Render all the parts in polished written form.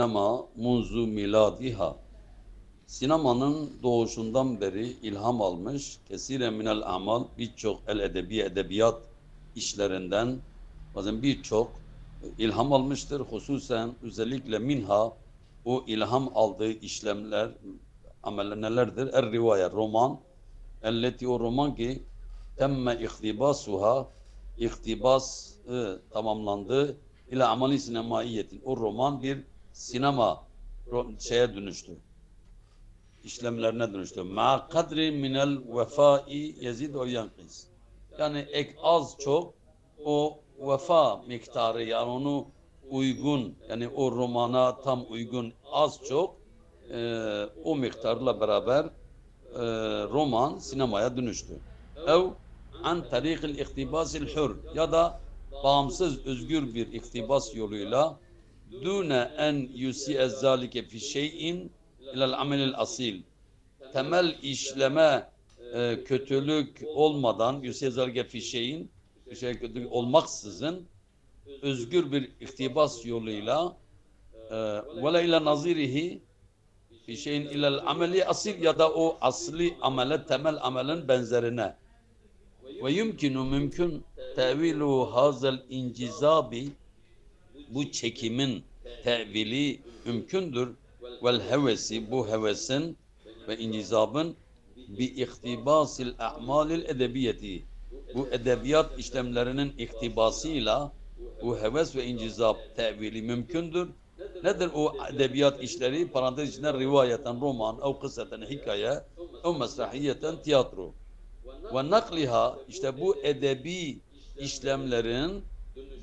Sinema munzu miladiha. Sinemanın doğuşundan beri ilham almış, kesire minel amal birçok edebiyat işlerinden bazen birçok ilham almıştır. Hususen özellikle minha o ilham aldığı işlemler, ameller nelerdir? Er-rivayet, roman. Elleti o roman ki temme ihtibasuha ihtibas tamamlandı ile amali sinemaiyetin. O roman bir sinema şeye dönüştü. İşlemlerine dönüştü. Ma kadri minel vefai yezid ve yankız. Yani ek az çok o vefa miktarı yani onu uygun yani o romana tam uygun az çok o miktarla beraber roman sinemaya dönüştü. Ev an tarikil iktibasil hür ya da bağımsız özgür bir iktibas yoluyla dune en yusi'e zalike fi şeyin ilal amelil asil temel işleme kötülük olmadan yusi'e zalike fi şeyin bir şey kötülük olmaksızın özgür bir iktibas yoluyla ve la ile nazirihi bir şeyin ilal ameli asil ya da o asli amele temel amelin benzerine ve yumkinu mümkün tevilu hazel incizabi bu çekimin tevili mümkündür vel hevesi bu hevesin ve incizabın bi ihtibasil a'malil edebiyeti bu edebiyat işlemlerinin ihtibasıyla bu heves ve incizab tevili mümkündür. Nedir o edebiyat işleri? Parantez içinde rivayeten, roman, ev kısseten, hikaye, ev mesrahiyeten, tiyatro. Ve nakliha işte bu edebi işlemlerin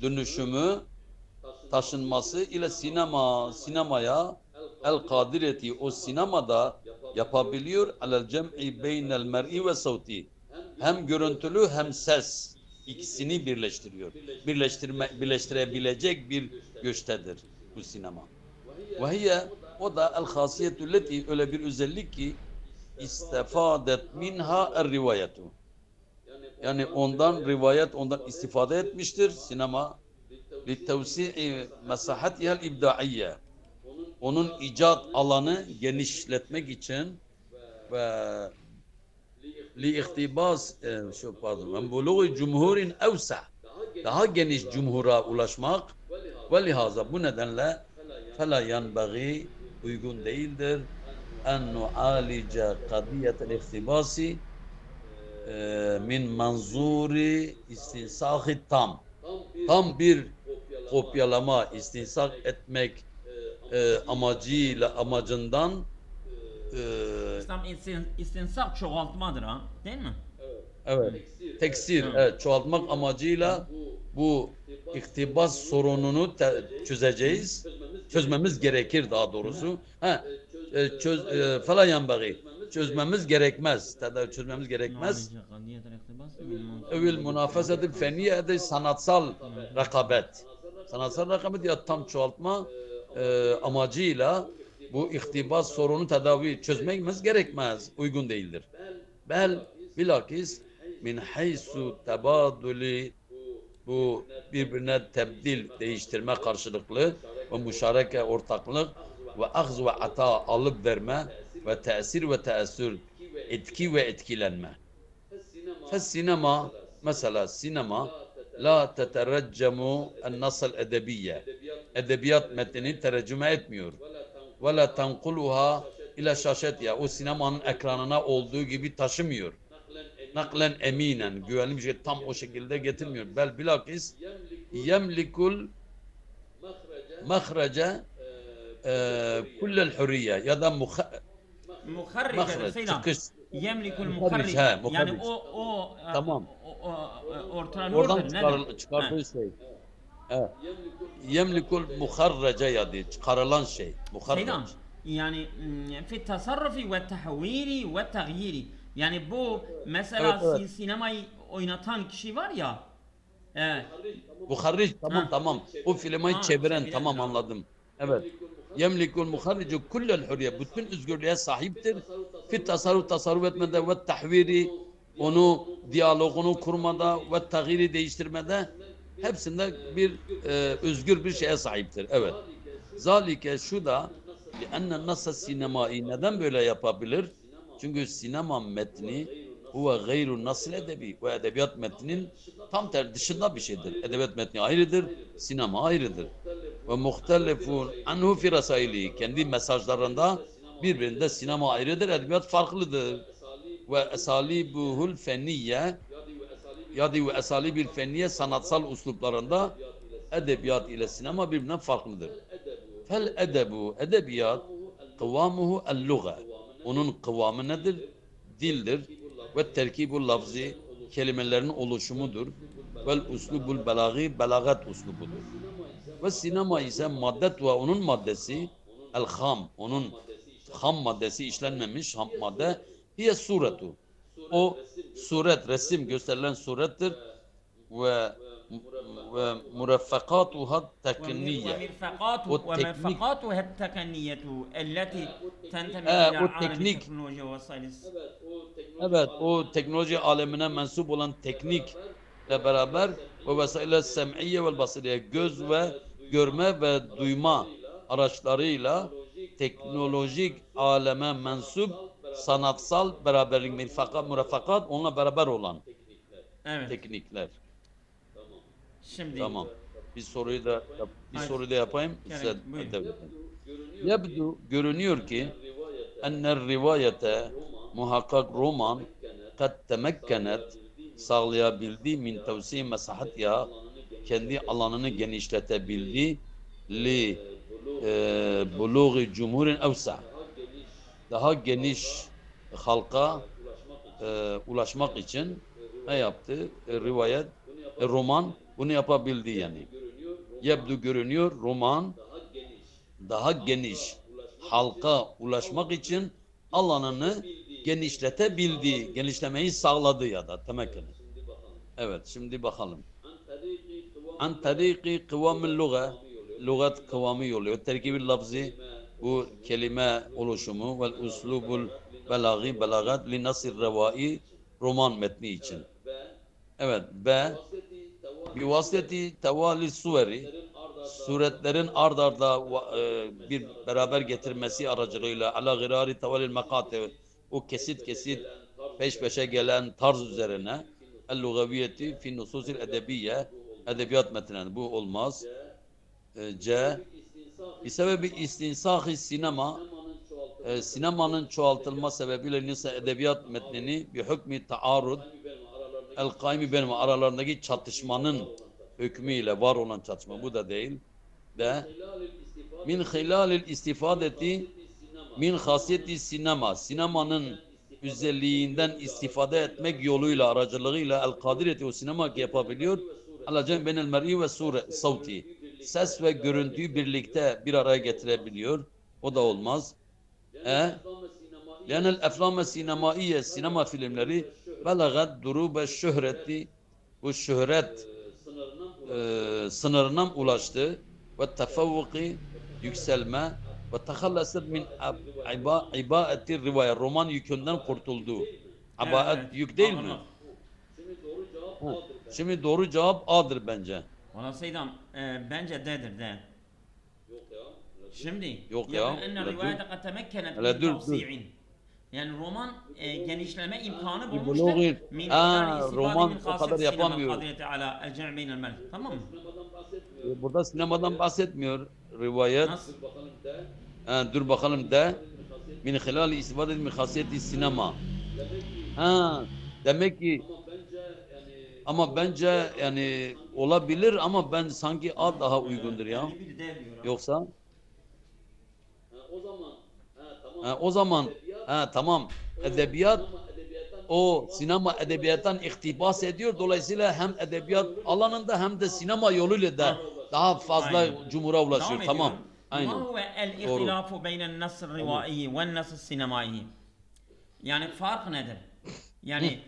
dönüşümü, taşınması ile sinemaya el kadireti o sinemada yapabiliyor alel cem'i beynel mer'i ve savti hem görüntülü hem ses ikisini birleştiriyor. Birleştirebilecek bir güçtedir bu sinema. Ve hiye o da el hasiyetü leti öyle bir özellik ki istifadet minha er rivayetu. Yani ondan rivayet ondan istifade etmiştir sinema li tevsi'i mesahatiha ibdaiye. Onun icat alanı genişletmek için ve li ihtibas şu pardon ve buluğu cumhurin evsa daha geniş cumhura ulaşmak ve lihaza bu nedenle fela yanbaghi uygun değildir en nualice kadiyetel ihtibasi min manzuri istinsahi tam bir kopyalama istinsak etmek amacından İslam istinsak çoğaltmadır ha, değil mi? evet teksir evet, çoğaltmak amacıyla bu iktibas sorununu çözmemiz gerekir daha doğrusu falan yanbaghi çözmemiz gerekmez çözmemiz gerekmez evvel münafesetil fenniye de sanatsal rekabet ya tam çoğaltma amacıyla bu iktibas sorunu çözmemiz gerekmez uygun değildir. Bilakis min haysu tebaduli bu birbirine tebdil değiştirme karşılıklı ve müşareke ortaklık ve ahz ve ata alıp verme ve tesir ve teessür etki ve etkilenme. Sinema mesela sinema la tetercemu en nasıl edebiyye edebiyat metnini tercüme etmiyor ve la tenkuluha ila şaşet o sinemanın ekranına olduğu gibi taşımıyor naklen eminen güvenli bir şey tam o şekilde getirmiyor. Bilakis yemlikul mahrece kullel hürriye ya da muharrice çıkış yemlikul muharric muharric yani muharric tamam oradan ortranördür nedir? çıkardığı şey evet. Yemlikul muharrece ya diye çıkarılan şey muharrec yani fi tasarrufi ve tahviri ve tagyiri yani bu evet, mesela evet. sinemayı oynatan kişi var ya evet. Muharric tamam o filmayı çeviren tamam anladım evet yemlikul muharricu kullel hürriye bütün özgürlüğe sahiptir fit tasarruf etmede ve tahviri onu diyalogunu kurmada ve tagiri değiştirmede hepsinde bir özgür bir şeye sahiptir evet Zalike şu da enne nasıl sinemayı neden böyle yapabilir? Çünkü sinema metni huve gayru nasıl edebi ve edebiyat metninin tam dışında bir şeydir. Edebiyat metni ayrıdır, sinema ayrıdır. Ve muhtelefun anhu fi rasaili kendi mesajlarında birbirinde sinema ayrıdır, edebiyat farklıdır. Ve esalibuhul fenniye yadi ve esalibil fenniye sanatsal usluplarında edebiyat ile sinema birbirinden farklıdır. Fel edebu edebiyat kıvamuhu el-luga. Onun kıvamı nedir? Dildir. Ve terkibul lafzi kelimelerin oluşumudur. Vel uslubul belagi belagat uslubudur. Ve sinema ise maddet ve onun maddesi el ham. Onun ham maddesi işlenmemiş ham madde hiye suretu. O suret, resim gösterilen surettir ve mureffekatuha tekniye. O teknik ومرفقاتها التقنية التي تنتمي إلى o عالم teknik التكنولوجيا والساينس. evet o teknoloji alemine mensup olan teknikle beraber ve vesaile sem'iye ve basiriye göz ve görme ve duyma araçlarıyla teknolojik aleme mensup sanatsal beraberlik müreffakat onunla beraber olan Evet. teknikler. Şimdi Tamam. Bir Haydi. soru da yapayım. Gerek, Size buyurun. devam edeyim. Yebdu görünüyor ki enner rivayete muhakkak roman kad temekkenet sağlayabildi min tevsi mesahatiha kendi alanını genişletebildi li buluği cumhurin evsa daha geniş halka ulaşmak için ne yaptı? Rivayet, roman bunu yapabildi yani. Yebdu görünüyor roman daha geniş halka ulaşmak için alanını genişletebildi, genişlemeyi sağladı ya da temekkün. Evet, şimdi bakalım. An tariki kıvamil luga, lugat kıvamı yolu, terkibil lafzi, bu kelime oluşumu ve uslubul belagi, belagat li nasir revai, roman metni için. Evet, B. Bi vasiyeti tevali suveri, suretlerin ard arda bir beraber getirmesi aracılığıyla ala gırari tevalil mekate o kesit kesit peş peşe gelen tarz üzerine el-lugaviyeti fi nususil edebiyye edebiyat metinleri bu olmaz. C. Bir sebebi istinsahi sinema sinemanın çoğaltılma sebebiyle nisa edebiyat metnini bir hükmü taarrud el kaimi benim aralarındaki çatışmanın hükmüyle var olan çatışma bu da değil. De min hilalil istifadeti min hasiyeti sinema sinemanın özelliğinden istifade etmek yoluyla aracılığıyla el kadireti o sinema yapabiliyor. Ala cem benel mer'i ve sure savti ses ve görüntüyü birlikte bir araya getirebiliyor. O da olmaz. Lenel eflame sinemaiye sinema filmleri belagat durube şöhreti bu şöhret sınırına ulaştı ve tefavvuki yükselme ve tehallasır min ibaeti rivayet roman yükünden kurtuldu. Abaet evet, yük değil mi? ağırlık. Şimdi doğru cevap A'dır bence. Valla Seydam bence D'dir D. Şimdi Yok ya, enne hele rivayete dur. kad temekkenet Hele min dur, tavsi'in. Yani roman genişleme imkanı Bir bulmuştur. buluğu- Min Ha, hilal istifade roman min o kadar hasiyet sinema yapamıyor. kadiyeti ala el cem beynel mel. Tamam mı? Burada sinemadan bahsetmiyor rivayet. Nasıl? Dur bakalım de min hilal istifade min hasiyeti sinema. Ha, demek ki ama bence yani olabilir ama ben sanki A daha uygundur ya. 51 D diyor. Yoksa o zaman tamam edebiyat o sinema edebiyattan iktibas ediyor. Dolayısıyla hem edebiyat alanında hem de sinema yoluyla da daha fazla Aynen. cumhura ulaşıyor. Devam Tamam. ediyorum. Aynen. Ma huve el Doğru. ihtilafu beynen nasr rivaiyi ve nasr sinemaiyi. Yani fark nedir? Yani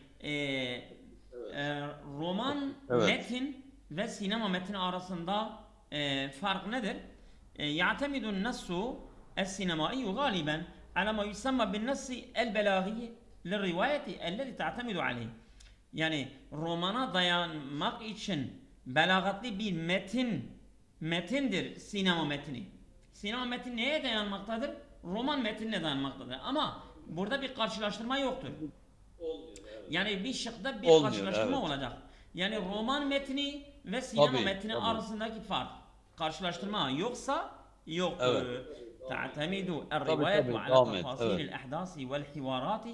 roman Evet. metin ve sinema metni arasında fark nedir? Ya'temidun nassu el-sinemaiyu galiben ala ma yusamma bin nassi el-belaghi lirrivayeti elleti ta'temidu aleyh. Yani romana dayanmak için belagatli bir metindir sinema metni. sinema metni neye dayanmaktadır? Roman metnine dayanmaktadır. Ama burada bir karşılaştırma yoktur. Yani bir şıkta bir Olmuyor, karşılaştırma evet. olacak. Yani roman metni ve sinema Tabii, metni tabii. arasındaki fark. Karşılaştırma yoksa yoktur. Evet. تعتمد Tabii, الروايات tabii, على devam et, تفاصيل evet. الأحداث والحوارات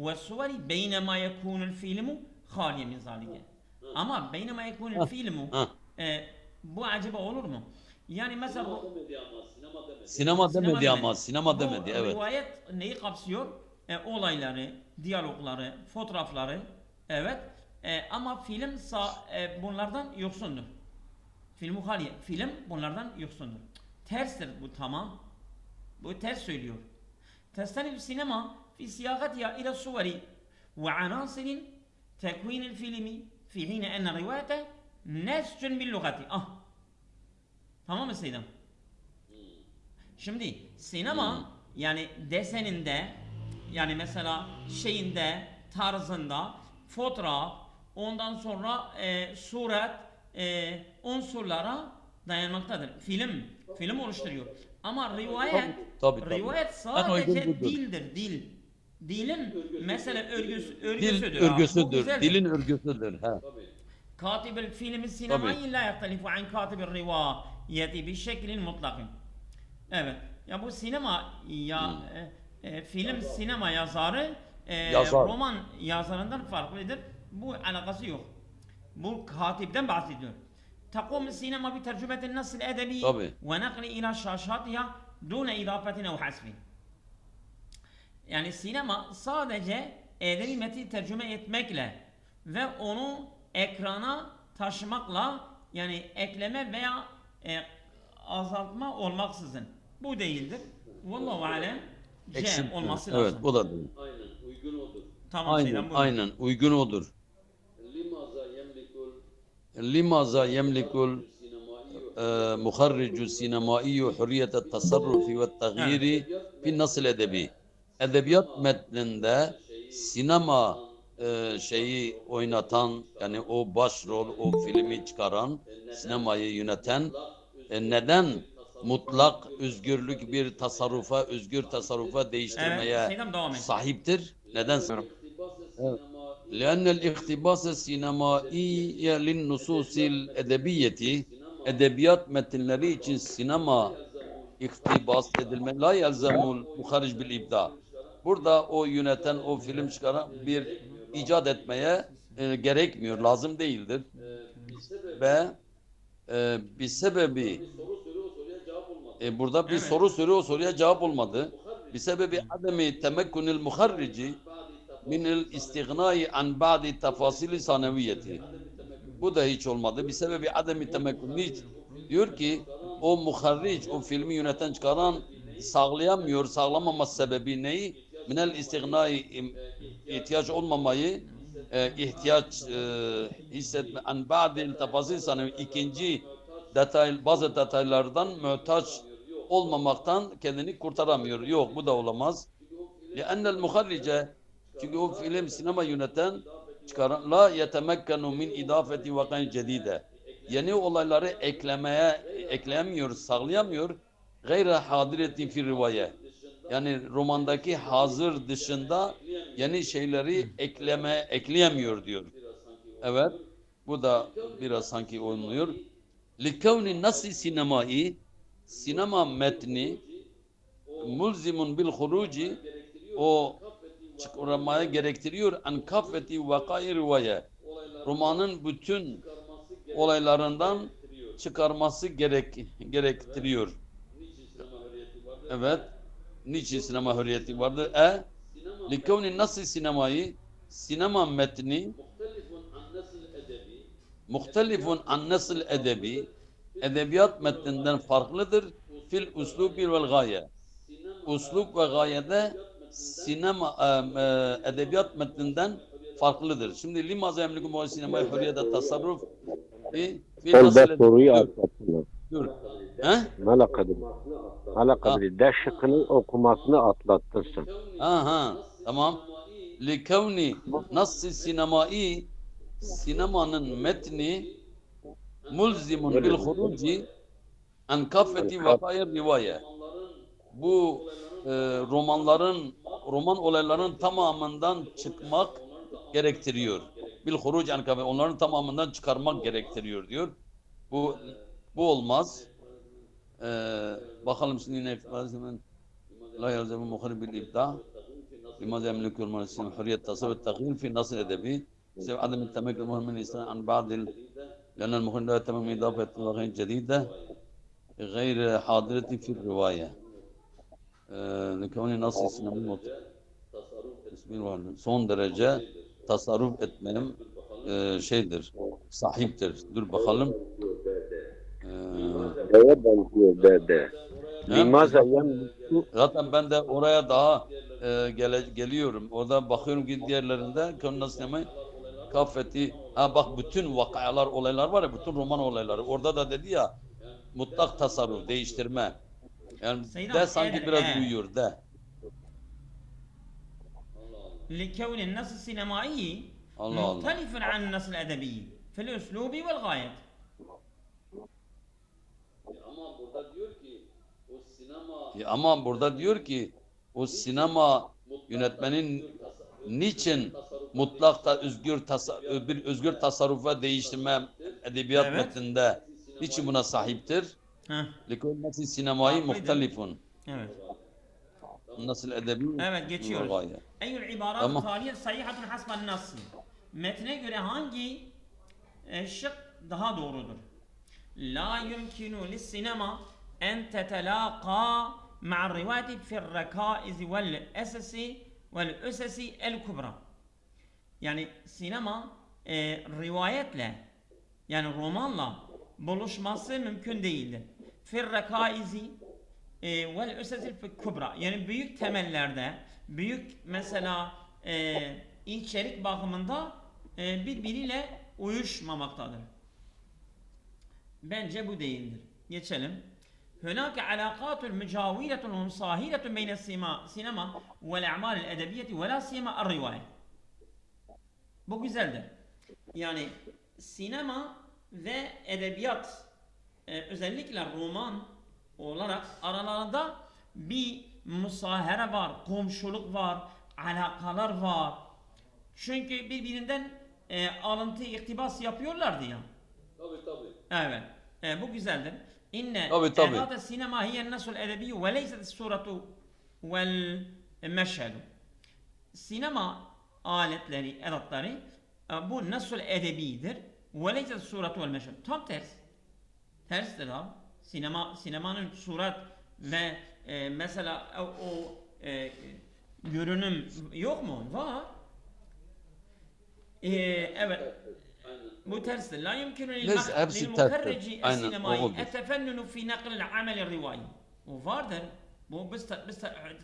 والصور بينما يكون الفيلم خاليا من ذلك. Ama بينما يكون Hah, الفيلم hah. bu acaba olur mu? Yani mesela Sinema demedi demedi. ama, sinema Bu demedi, evet. rivayet neyi kapsıyor? Olayları, diyalogları, fotoğrafları, evet. Ama film bunlardan yoksundur. Film bunlardan yoksundur. Terstir bu, tamam. Bu ters söylüyor. تستند السينما في صياغتها إلى الصور وعناصر تكوين الفيلم في حين أن الرواية نسج باللغة. Tamam mı Seydam? Şimdi sinema yani deseninde, yani mesela şeyinde, tarzında, fotoğraf, ondan sonra suret, unsurlara dayanmaktadır. Film oluşturuyor. Ama Tabii. rivayet En uygun sadece budur. dildir. Dilin mesela Dil örgüsüdür. Bu örgüsüdür, güzeldir. dilin örgüsüdür. Ha. كاتب الفيلم السينمائي لا يختلف عن كاتب الرواية بشكل مطلق. Evet. Ya bu sinema film sinema yazarı Yazar. roman yazarından farklıdır. Bu alakası yok. Bu katipten bahsediyor. تقوم السينما بترجمة النص الأدبي Tabii. ونقل إلى شاشاتها دون إضافة أو حذف. Yani sinema sadece edebi metni tercüme etmekle ve onu ekrana taşımakla, yani ekleme veya azaltma olmaksızın. Bu değildir. Vallahu alem C olması lazım. Evet, bu da değil. Tamam Seydam, buyurun. Aynen, uygun odur. Limaza yemlikul muharricu sinemaiyu hürriyete tasarrufi ve taghyiri fi nasıl edebi. Edebiyat metninde sinema şeyi oynatan, yani o başrol, o filmi çıkaran, sinemayı yöneten neden mutlak özgürlük bir tasarrufa, özgür tasarrufa değiştirmeye Evet, Seydam devam et. sahiptir? Neden? Evet. لأن الاقتباس السينمائي للنصوص الأدبية edebiyat metinleri için sinema iktibas edilme la yelzemul muharric bil ibda. Burada o yöneten, o film çıkaran bir icat etmeye gerekmiyor, lazım değildir. Ve bir sebebi burada bir Evet. soru soruyor, o soruya cevap olmadı. Bir sebebi ademi temekkunil muharrici minil istighnai an ba'di tefasili saneviyeti. Bu da hiç olmadı. Bir sebebi ademi temekkün. Niçin? Diyor ki o muharric, o filmi yöneten çıkaran sağlayamıyor. Sağlamaması sebebi neyi? Minel istighnai, ihtiyaç olmamayı, ihtiyaç hissetme an ba'di tefasil sanevi, ikinci bazı detaylardan muhtaç olmamaktan kendini kurtaramıyor. Yok, bu da olamaz. Li'ennel muharrice, çünkü o film sinema yöneten çıkaran la yetemekkenu min idafeti vakain cedide. Yeni olayları ekleyemiyor, sağlayamıyor. Gayre hadiretin fi rivaye. Yani romandaki hazır dışında yeni şeyleri ekleyemiyor diyor. Evet. Bu da biraz sanki oynuyor. Likevni nasıl sinemai, sinema metni mulzimun bil huruci, o çıkarmaya gerektiriyor en kafeti vakayı rivaye, romanın bütün olaylarından çıkarması gerektiriyor. Evet. Niçin sinema hürriyeti vardır? Likevni nasıl sinemayı, sinema metni muhtelifun an nasıl edebi, edebiyat metninden farklıdır. Fil uslubi vel gaye. Uslub ve gayede sinema edebiyat metninden farklıdır. Şimdi limaza emliku muha sinemaya hürriyete tasarruf fi nasıl Ben soruyu atlattım. dur. He? Malakadri D şıkkının okumasını atlattın sen. Aha, tamam. Likevni nasıl sinemai, sinemanın metni mulzimun bil huruci En kaffeti vakaya rivaye. Bu roman olayların tamamından çıkmak gerektiriyor. Bil huruc en kaffeti. Onların tamamından çıkarmak gerektiriyor diyor. Bu olmaz. Bakalım şimdi ne ifade la yalzemu muharibil ibda. لماذا يملك المؤسسين حرية التصرف والتغيير في النص الأدبي بسبب عدم التمكن المهم من الإنسان عن لأن المخرج لا يتم إضافة لغة جديدة غير حاضرة في الرواية لكون نص السينمائي son derece tasarruf etmenin şeydir, sahiptir. Dur bakalım. Devam diyor dede. Limaza yemliku Zaten ben de oraya daha geliyorum. Orada bakıyorum ki diğerlerinde Könül Kaffeti. Ha bak bütün vakayalar, olaylar var ya, bütün roman olayları. Orada da dedi ya mutlak tasarruf, değiştirme. Yani Seyyid de abi, sanki biraz uyuyor de. لكون النص السينمائي الله الله. مختلف عن النص الأدبي في الأسلوب والغاية. Ama burada diyor ki o sinema yönetmenin niçin mutlak da bir özgür tasarrufa değiştirme edebiyat Evet. metninde niçin buna sahiptir? Heh, Likonnesi sinemayı Haklıydı. muhtelifun. evet. Nasıl edebi? Evet, geçiyoruz. Gaye. Eyyül ibarat Tamam. taliye sahihatun hasben nassi. Metne göre hangi şık daha doğrudur? La yumkinu lis sinema en tetelaqa ma'a rivayeti fi'r rekaiz vel esesi vel üsesi el kubra. Yani sinema rivayetle, yani romanla buluşması mümkün değildir. Fi'r rekaizi vel üsesil kubra, yani büyük temellerde, büyük mesela içerik bakımında birbiriyle uyuşmamaktadır. Bence bu değildir. Geçelim. Hünâke alâkâtul mücâviletun ve musâhiletun beyne sinema vel a'mâlil edebiyeti ve lâ siyema ar-rivâye. Bu güzeldir. Yani sinema ve edebiyat, özellikle roman olarak aralarında bir musahere var, komşuluk var, alakalar var. Çünkü birbirinden alıntı, iktibas yapıyorlardı ya. Tabii. Evet. Bu güzeldir. İnne Tabii. edat sinema hiye nasul edebi ve leyset suratu vel meşhedu. Sinema aletleri, edatları bu nasul edebidir. Ve leyset suratu vel meşhedu. Tam ters. Terstir abi. Sinemanın surat ve mesela o görünüm yok mu? Var. Evet. Bu terstir. La yumkinu Neyse, hepsi lilmukarrici terstir. Aynen, sinemai odur. etefennunu fi naklil amel rivayi. O vardır. Bu biz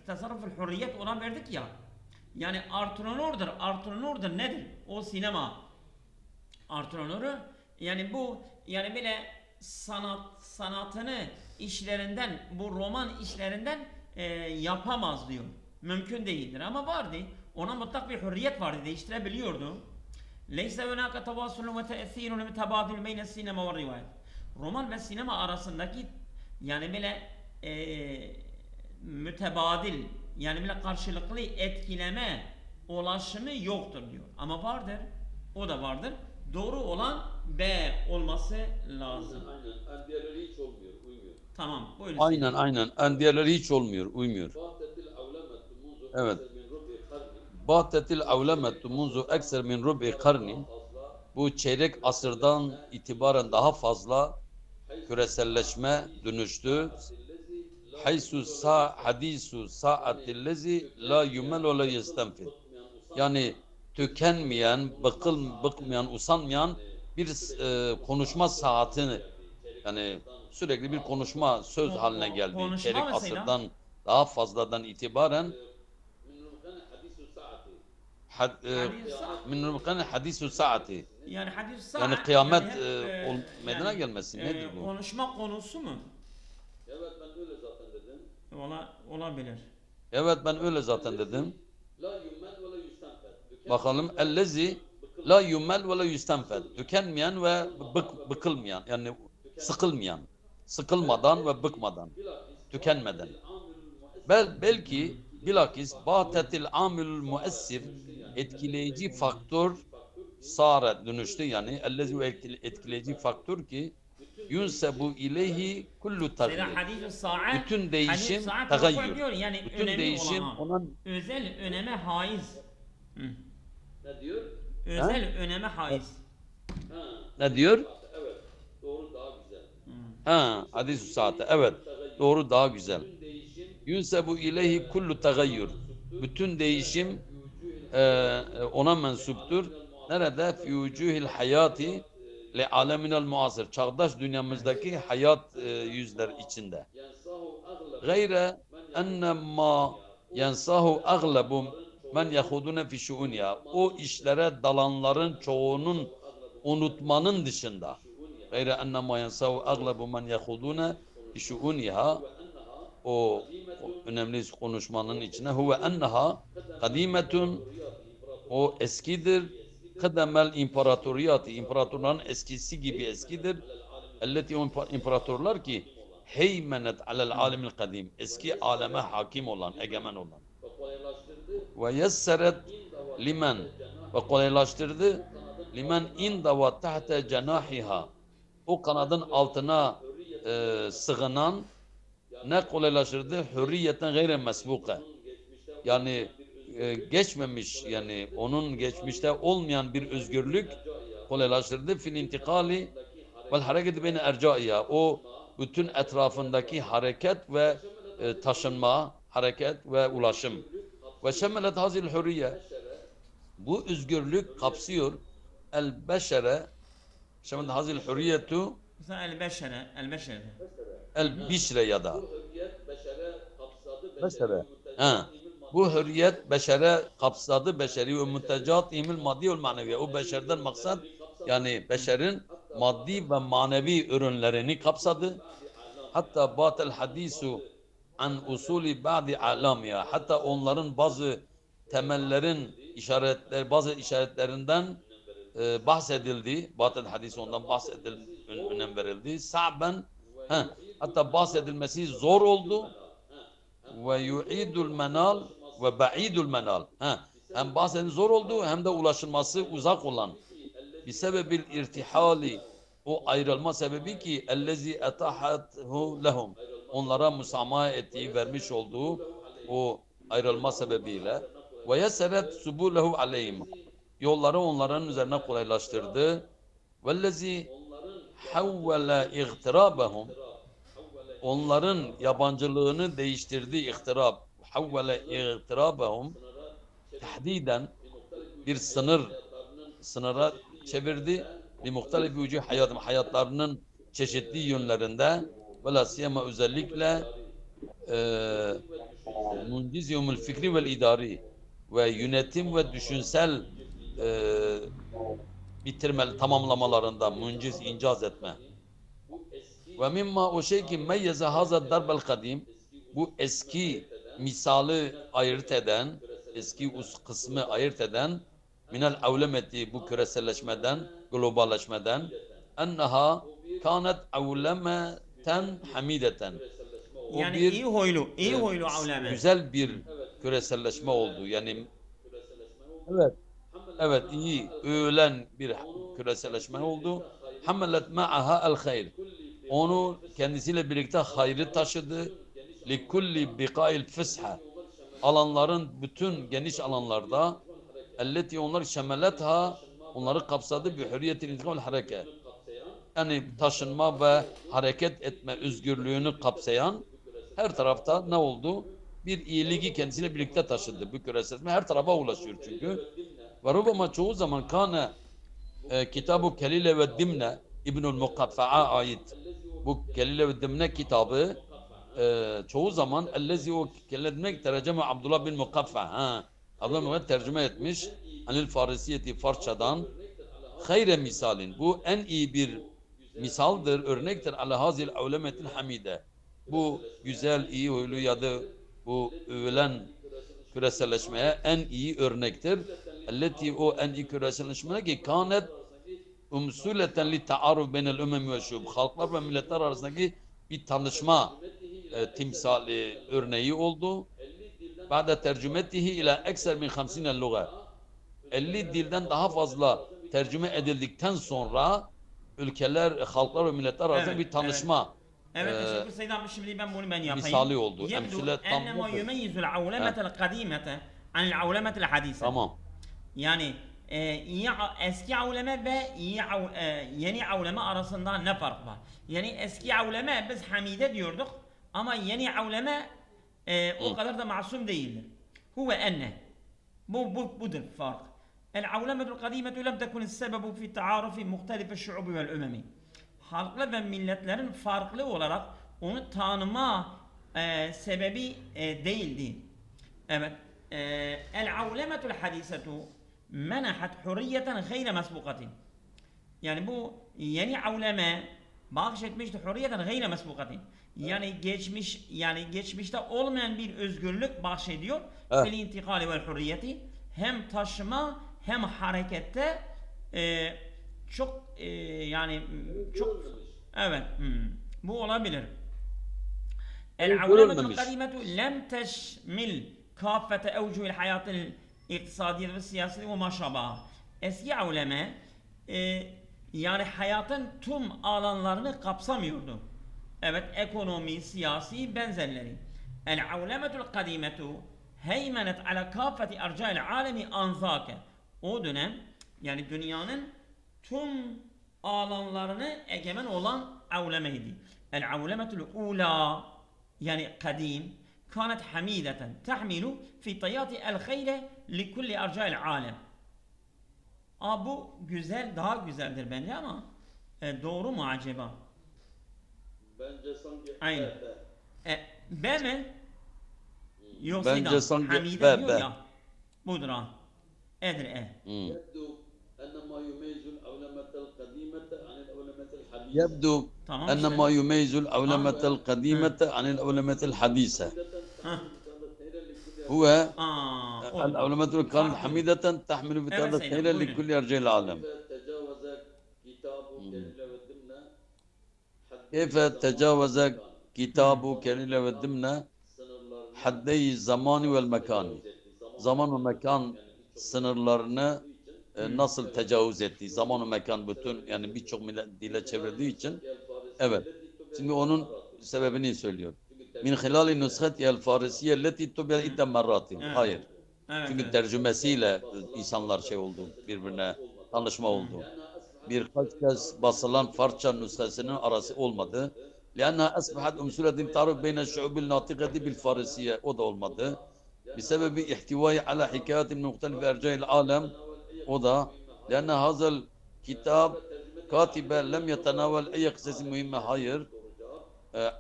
tasarruful hürriyet ona verdik ya. Yani artırılırdır. Artırılırdır nedir? O sinema artırılır. Yani bu, yani böyle sanatını işlerinden, bu roman işlerinden yapamaz diyor. Mümkün değildir. Ama vardı. Ona mutlak bir hürriyet vardı. Değiştirebiliyordu. Leyse hunaka tevasulun ve te'thirun mütebadil beyne sinema ve rivayet. Roman ve sinema arasındaki yani böyle mütebadil, yani böyle karşılıklı etkileme ulaşımı yoktur diyor. Ama vardır. O da vardır. Doğru olan B olması lazım. Aynen. Diğerleri hiç olmuyor, uymuyor. Tamam. Buyurun. Aynen. Diğerleri hiç olmuyor, uymuyor. Evet. Bahtetil avlemettu munzu ekser min rub'i karni. Bu çeyrek asırdan itibaren daha fazla küreselleşme dönüştü. Hadisu saatillezi la yumel ve la yestenfid. Yani tükenmeyen, bıkmayan, usanmayan bir konuşma saatini, yani sürekli bir konuşma söz haline geldi. Konuşma Çeyrek mesela? asırdan daha fazladan itibaren min rub'kan hadisu saati. Yani hadis saat. Yani kıyamet yani meydana gelmesi nedir bu? Konuşma konusu mu? Evet ben öyle zaten dedim. Olabilir. Evet ben öyle zaten dedim. Bakalım ellezi la yummel ve la yustenfed. Tükenmeyen ve bıkılmayan, yani sıkılmayan. sıkılmadan ve bıkmadan, tükenmeden. Belki bilakis batetil amilul muessir, etkileyici faktör sara dönüştü, yani ellezi etkileyici faktör ki yunsebu ileyhi kullu Zira tagyir. hadis-i saat, Bütün hadis-i değişim saat tagayyür. diyor yani Bütün önemi değişim olan, ona özel öneme haiz. Hı. ne diyor? Özel öneme haiz. Ne diyor? Ha, hadis-i saate. Evet. Doğru, daha güzel. Yunsebu ileyhi kullu tagayyür. Bütün değişim ona mensuptur. Nerede? Fi vucuhil hayati li aleminel muasir. Çağdaş dünyamızdaki hayat yüzler içinde. Gayre enne ma yensahu aglebu men yahudune fi şuuniya. O işlere dalanların çoğunun unutmanın dışında. Gayre enne ma yensahu aglebu men yahudune fi şuuniha. O önemli konuşmanın içine huve enneha kadimetun, o eskidir. Kıdemel imparatoriyatı, imparatorların eskisi gibi eskidir. Elleti, o imparatorlar ki heymenet alel alemil kadim, eski aleme hakim olan, egemen olan. Ve yesseret limen, ve kolaylaştırdı limen inda ve tahte cenahiha, o kanadın altına sığınan ne kolaylaştırdı? Hürriyeten gayre mesbuka. Yani geçmemiş, yani onun geçmişte olmayan bir özgürlük kolaylaştırdı. Fil intikali vel hareket beyne ercaiya. O bütün etrafındaki hareket ve taşınma, hareket ve ulaşım. Ve şemelet hazil hürriye. Bu özgürlük kapsıyor el beşere, şemelet hazil hürriyetu Mesela el-beşere. el bişre ya da beşere. Ha. Bu hürriyet beşere kapsadı, beşeri ve mütecat imil maddi ve manevi. O beşerden maksat yani beşerin maddi ve manevi ürünlerini kapsadı. Hatta batel hadisu an usuli ba'di alamiya. Hatta onların bazı temellerin bazı işaretlerinden bahsedildi. Batel hadis ondan önem verildi. Sa'ben, hatta bahsedilmesi zor oldu. Ve yu'idul menal ve ba'idul menal. Hem bahsedilmesi zor oldu hem de ulaşılması uzak olan. Bir sebebil irtihali, o ayrılma sebebi ki ellezi etahathu lehum, onlara musamaha ettiği, vermiş olduğu o ayrılma sebebiyle ve yeseret subulehu aleyhim, yolları onların üzerine kolaylaştırdı. Vellezi havvele igtirabahum, onların yabancılığını değiştirdi, ihtirab. Havvele igtirabahum tahdiden, bir sınıra çevirdi. Li muhtelifi vücuh hayatım, hayatlarının çeşitli yönlerinde ve la siyema özellikle munciziyumul fikri vel idari, ve yönetim ve düşünsel tamamlamalarında munciz, incaz etme. Ve mimma, o şey ki meyyeze hazad darbel kadim, bu eski misali ayırt eden, eski kısmı ayırt eden minel avlemeti, bu küreselleşmeden, globalleşmeden, enneha kanet avlemeten hamideten. O Yani bir iyi huylu avleme. güzel bir küreselleşme oldu. Yani evet, evet, iyi, övülen bir küreselleşme oldu. Hammelet ma'aha el hayr. Onu kendisiyle birlikte hayrı taşıdı. Li kulli biqa'il fısha. Alanların, bütün geniş alanlarda, elleti, onlar şemeletha, onları kapsadı, bi hürriyetin intikal hareket. Yani taşınma ve hareket etme özgürlüğünü kapsayan her tarafta ne oldu? Bir iyiliği kendisiyle birlikte taşıdı. Bu küreselleşme her tarafa ulaşıyor çünkü. Ve rubama çoğu zaman kana Kitab-ı Kelile ve Dimne İbnül Mukaffa'a ait. Bu Kelile ve Dimne kitabı çoğu zaman ellezi, o kelime tercüme Abdullah bin Mukaffa. Abdullah bin Mukaffa tercüme etmiş. Anil Farisiyeti, Farsçadan. Hayre misalin. Bu en iyi bir misaldır, örnektir. Ala hazil avlemetil hamide. Bu güzel, iyi huylu ya da bu övülen küreselleşmeye en iyi örnektir. Elleti, o en iyi küreselleşme ki kanet umsuleten li ta'aruf beynel umem ve şub. Halklar ve milletler arasındaki bir tanışma timsali örneği oldu. Ba'de tercümetihi ila ekser min 50 lugha. 50 dilden daha fazla tercüme edildikten sonra ülkeler, halklar ve milletler arasında Evet, bir evet. tanışma Evet, teşekkür Seyyid Ahmet. Şimdi ben bunu yapayım. misali oldu. يبدو Emsile tam أن ما nedir? يميز العولمة He, القديمة عن العولمة الحديثة. tamam. Yani eski avleme ve yeni avleme arasında ne fark var? Yani eski avleme biz Hamide diyorduk ama yeni avleme o Hı. kadar da masum değildir. Huve enne. Budur fark. العولمة القديمة لم تكن السبب في تعارف مختلف الشعوب والأمم. Halklar ve milletlerin farklı olarak onu tanıma sebebi değildi. Evet. El-avlemetul hadisetu menahat hürriyeten gayre mesbukatin. Yani bu yeni avleme bahşetmişti hürriyeten gayre mesbukatin. Yani geçmişte olmayan bir özgürlük bahşediyor. Heh. Fil intikali vel hürriyeti hem taşıma hem harekette yani çok evet bu olabilir. العولمة Görülmemiş. القديمة لم تشمل كافة أوجه الحياة الاقتصادية والسياسية وما شابهها. Eski avleme yani hayatın tüm alanlarını kapsamıyordu. Evet, ekonomi, siyasi benzerleri. El-avlemetul kadimetu heymenet ala kafeti erca'il alemi anzake. O dönem yani dünyanın tüm alanlarını egemen olan avlemeydi. El-avlemetul ula yani kadim كانت حميدة تحمل في طيات الخيل لكل أرجاء العالم. Bu güzel, daha güzeldir bence ama doğru mu acaba? Bence sanki Aynen. B mi? Yoksa Bence sanki Hamide B, diyor B. ya. Budur ha. Edir E. يبدو أن ما يميز العولمة القديمة عن العولمة الحديثة. يبدو Tamam أن işte. ما يميز العولمة القديمة عن العولمة الحديثة هو Oldu. العولمة كانت Farklı. حميدة تحمل بطانة Evet, Seyyidem, خيلا buyurun. لكل أرجاء العالم. كيف كيف تجاوز كتاب تجاوز كتاب كتاب كليلة والدمنة sınırlarını حدي الزمان والمكان. Zaman ve mekan sınırlarını nasıl tecavüz ettiği, zaman ve mekan bütün yani birçok dile çevrildiği için evet. Şimdi onun sebebini söylüyor. Min hilali nushatiyel farisiye leti tubiya idde merratin. Evet. Hayır. Evet, Çünkü evet. tercümesiyle insanlar şey oldu, birbirine tanışma oldu. Birkaç kez basılan Farsça nüshasının arası olmadı. لأنها أصبحت أمثلة تعرف بين الشعوب الناطقة بالفارسية. O da olmadı. بسبب احتوائه على حكايات من مختلف أرجاء العالم. O da لأن هذا الكتاب كاتبة لم يتناول أي قصص مهمة. Hayır.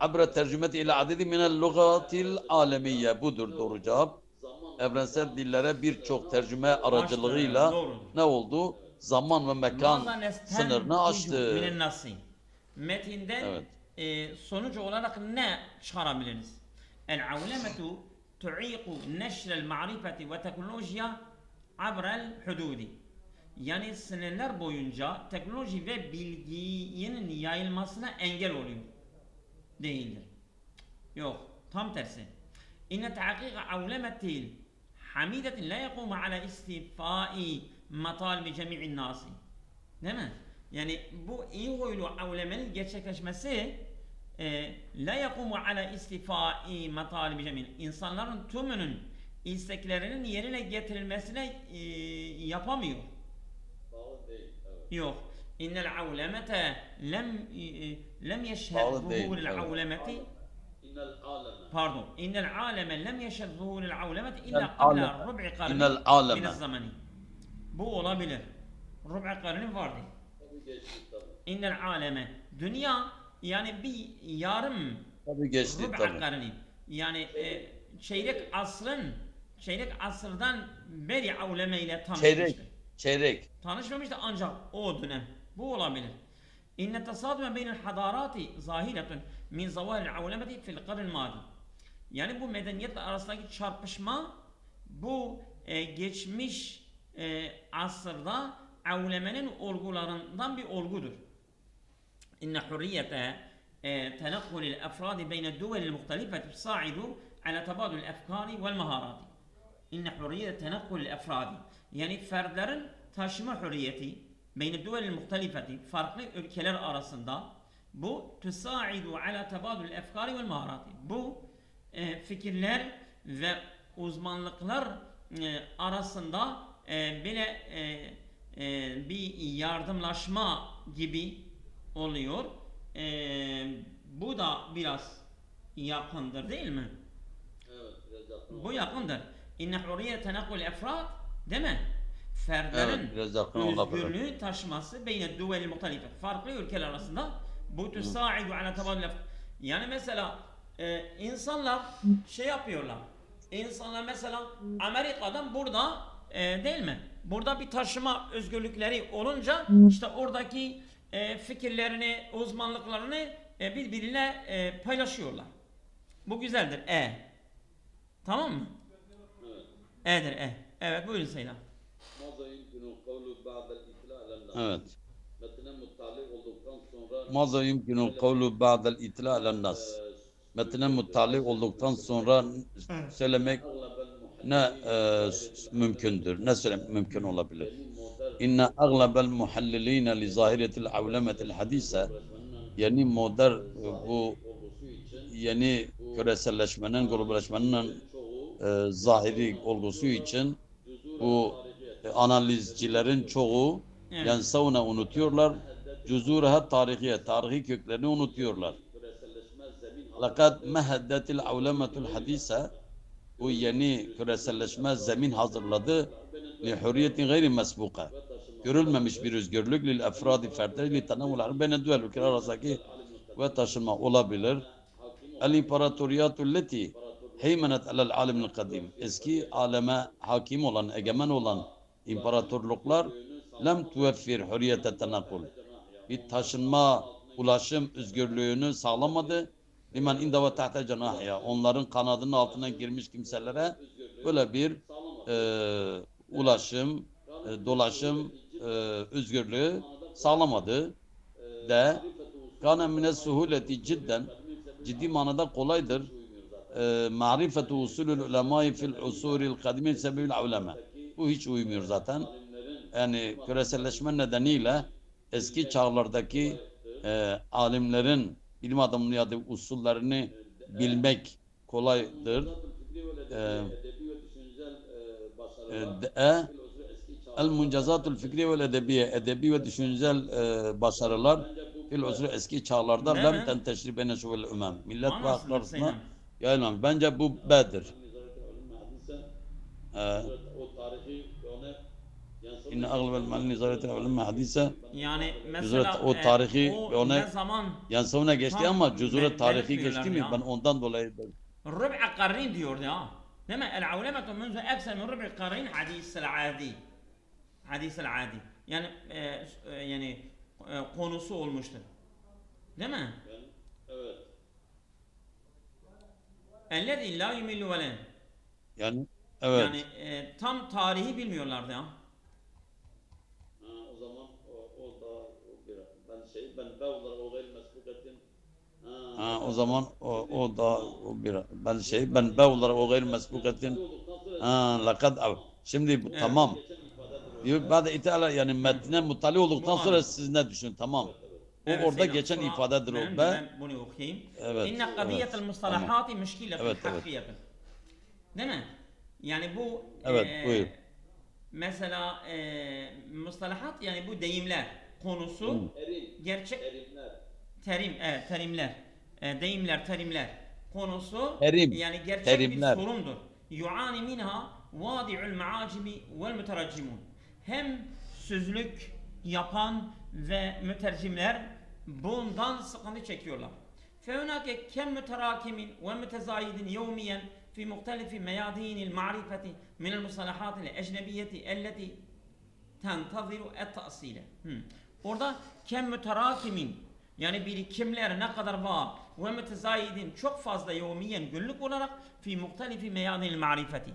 عبر tercümeti ile adedi minel lugatil alemiye. Budur doğru cevap. Evrensel dillere birçok tercüme aracılığıyla doğrudur. ne oldu? Zaman ve mekan Maza nesten sınırını aştı. minen nasi. Metinden Evet. sonuç olarak ne çıkarabiliriz? El-avlemetu tu'iku neşrel ma'rifeti ve teknolojiya abrel hududi. Yani sınırlar boyunca teknoloji ve bilginin yayılmasına engel oluyor. Değildir. Yok. Tam tersi. İnne tahkika avlemetil hamidetin la yekumu ala istifai matalibi cemi'in nasi. Değil mi? Yani bu iyi huylu avlemenin gerçekleşmesi la yekumu ala istifai matalibi cemi'in. İnsanların tümünün isteklerinin yerine getirilmesine yapamıyor. bağlı değil. Evet. Yok. İnnel avlemete lem yeşhed Bağlı değil, zuhuril evet. avlemeti İnnel aleme. pardon. İnnel aleme lem yeşhed zuhuril avlemeti illa İnnel qabla aleme. rub'i karni İnnel aleme. min zamani. Bu olabilir. Rub'i karni vardı. Tabii geçti tabii. İnnel aleme. Dünya yani bir yarım Tabii geçti rub'i tabii. karni. Yani çeyrek asırdan beri avleme ile tanışmıştır. Çeyrek. Tanışmamıştı ancak o dönem. Bu olabilir. İnne tesadüme beynel hadarati zahiretun min zavahiril avlemeti fil qarnil madi. Yani bu medeniyetler arasındaki çarpışma bu geçmiş asırda avlemenin olgularından bir olgudur. İnne hürriyete تنقل الأفراد بين الدول المختلفة تساعد على تبادل الأفكار والمهارات. إن حرية تنقل الأفراد yani fertlerin taşıma hürriyeti beyne duvelil muhtelifeti farklı ülkeler arasında bu tüsaidu ala tebadül efkari vel maharati. Bu fikirler ve uzmanlıklar arasında böyle bir yardımlaşma gibi oluyor. Bu da biraz yakındır değil mi? Evet, biraz yakın. Bu yakındır. İnne hurriye tenakkul efrad değil mi? Fertlerin Evet, biraz yakın olabilir. özgürlüğü taşıması beyne duvelil muhtelifet farklı ülkeler arasında bu tüsaidu ala tebadül efkari. Yani mesela insanlar şey yapıyorlar. İnsanlar mesela Amerika'dan burada değil mi? Burada bir taşıma özgürlükleri olunca işte oradaki fikirlerini, uzmanlıklarını birbirine paylaşıyorlar. Bu güzeldir. Tamam mı? Evet. E'dir. Evet buyurun Seyla. Maza yumkinu kavlu ba'del itila alennas. Evet. Metne muttali olduktan sonra Maza yumkinu kavlu ba'del itila alen nas. Metne muttali olduktan sonra söylemek ne mümkündür? Ne söylemek mümkün olabilir? İnne aglabel muhalliline li zahiretil avlemetil hadise, yani modern bu yeni küreselleşmenin, globalleşmenin zahiri olgusu için bu analizcilerin çoğu Evet. yani savuna unutuyorlar. Cüzuraha tarihiye, tarihi köklerini unutuyorlar. Lakat meheddetil avlemetul hadise, bu yeni küreselleşme zemin hazırladı. Li hürriyetin gayri mesbuka. Görülmemiş bir özgürlük lil efradi fertleri li tanamul arbene duel ülkeler arasındaki ve taşınma olabilir. El imparatoriyatul leti heymenet alel alimil kadim. Eski aleme hakim olan, egemen olan imparatorluklar lem tuveffir hürriyete tenakul. Bir taşınma, ulaşım özgürlüğünü sağlamadı. Limen inde ve tahte cenahya. Onların kanadının altına girmiş kimselere böyle bir ulaşım, dolaşım özgürlüğü sağlamadı de kana mine suhuleti cidden ciddi manada kolaydır. Marifetu usulül ulemâi fil usuril kadimi sebebil ulema. Bu hiç uymuyor zaten. Yani küreselleşme nedeniyle eski çağlardaki alimlerin ilim adamının ya da usullerini bilmek kolaydır. El muncazatul fikri ve edebiye, edebi ve düşünsel başarılar fil usru eski çağlarda Değil lem mi? tenteşri beyne şuvel ümem. Millet ve halklar Anasını arasında Seyla. yayılan. Bence bu B'dir. o tarihi onu İnne aglabel malin nizaretin ulemme hadise. Yani Cüzuret mesela o tarihi o ona ne zaman yansımına geçti tam ama cüzuret tarihi belirtmiyorlar geçti mi? ya. Ben ondan dolayı ربع قرن diyordu ya. Değil mi? العولمة منذ أكثر من ربع قرن حديث العادي. Hadis adi. Yani konusu olmuştur. Değil mi? evet. اَلَّذِي لَا يُمِلُّ وَلَنْ. yani evet. Yani tam tarihi bilmiyorlardı ya. O zaman o da ben B olarak o gayri mesbukatin O zaman o da ben B olarak o gayri mesbukatin lakad av. Şimdi bu Evet. tamam. Diyor bazı ithal yani metne muttali olduktan sonra siz ne düşünün? Tamam. O Evet, orada Seylan, geçen sonra ifadedir o. ben bunu okuyayım. Evet, İnne evet, kadiyetel mustalahati müşkiletun Evet, evet. hakkiyetun. Değil mi? Yani bu Evet, buyur. mesela mustalahat yani bu deyimler konusu gerçek terimler deyimler terimler konusu Terim, yani gerçek terimler. bir sorundur. Yuani minha vadi'ul maacibi vel müteraccimun. Hem sözlük yapan ve mütercimler bundan sıkıntı çekiyorlar. فهناك كم متراكم ومتزايد يوميا في مختلف ميادين المعرفة من المصطلحات الأجنبية التي تنتظر التأصيل. Orada kem müterakimin yani birikimler ne kadar var ve mütezayidin çok fazla yevmiyen günlük olarak fi muhtelifi meyadil marifeti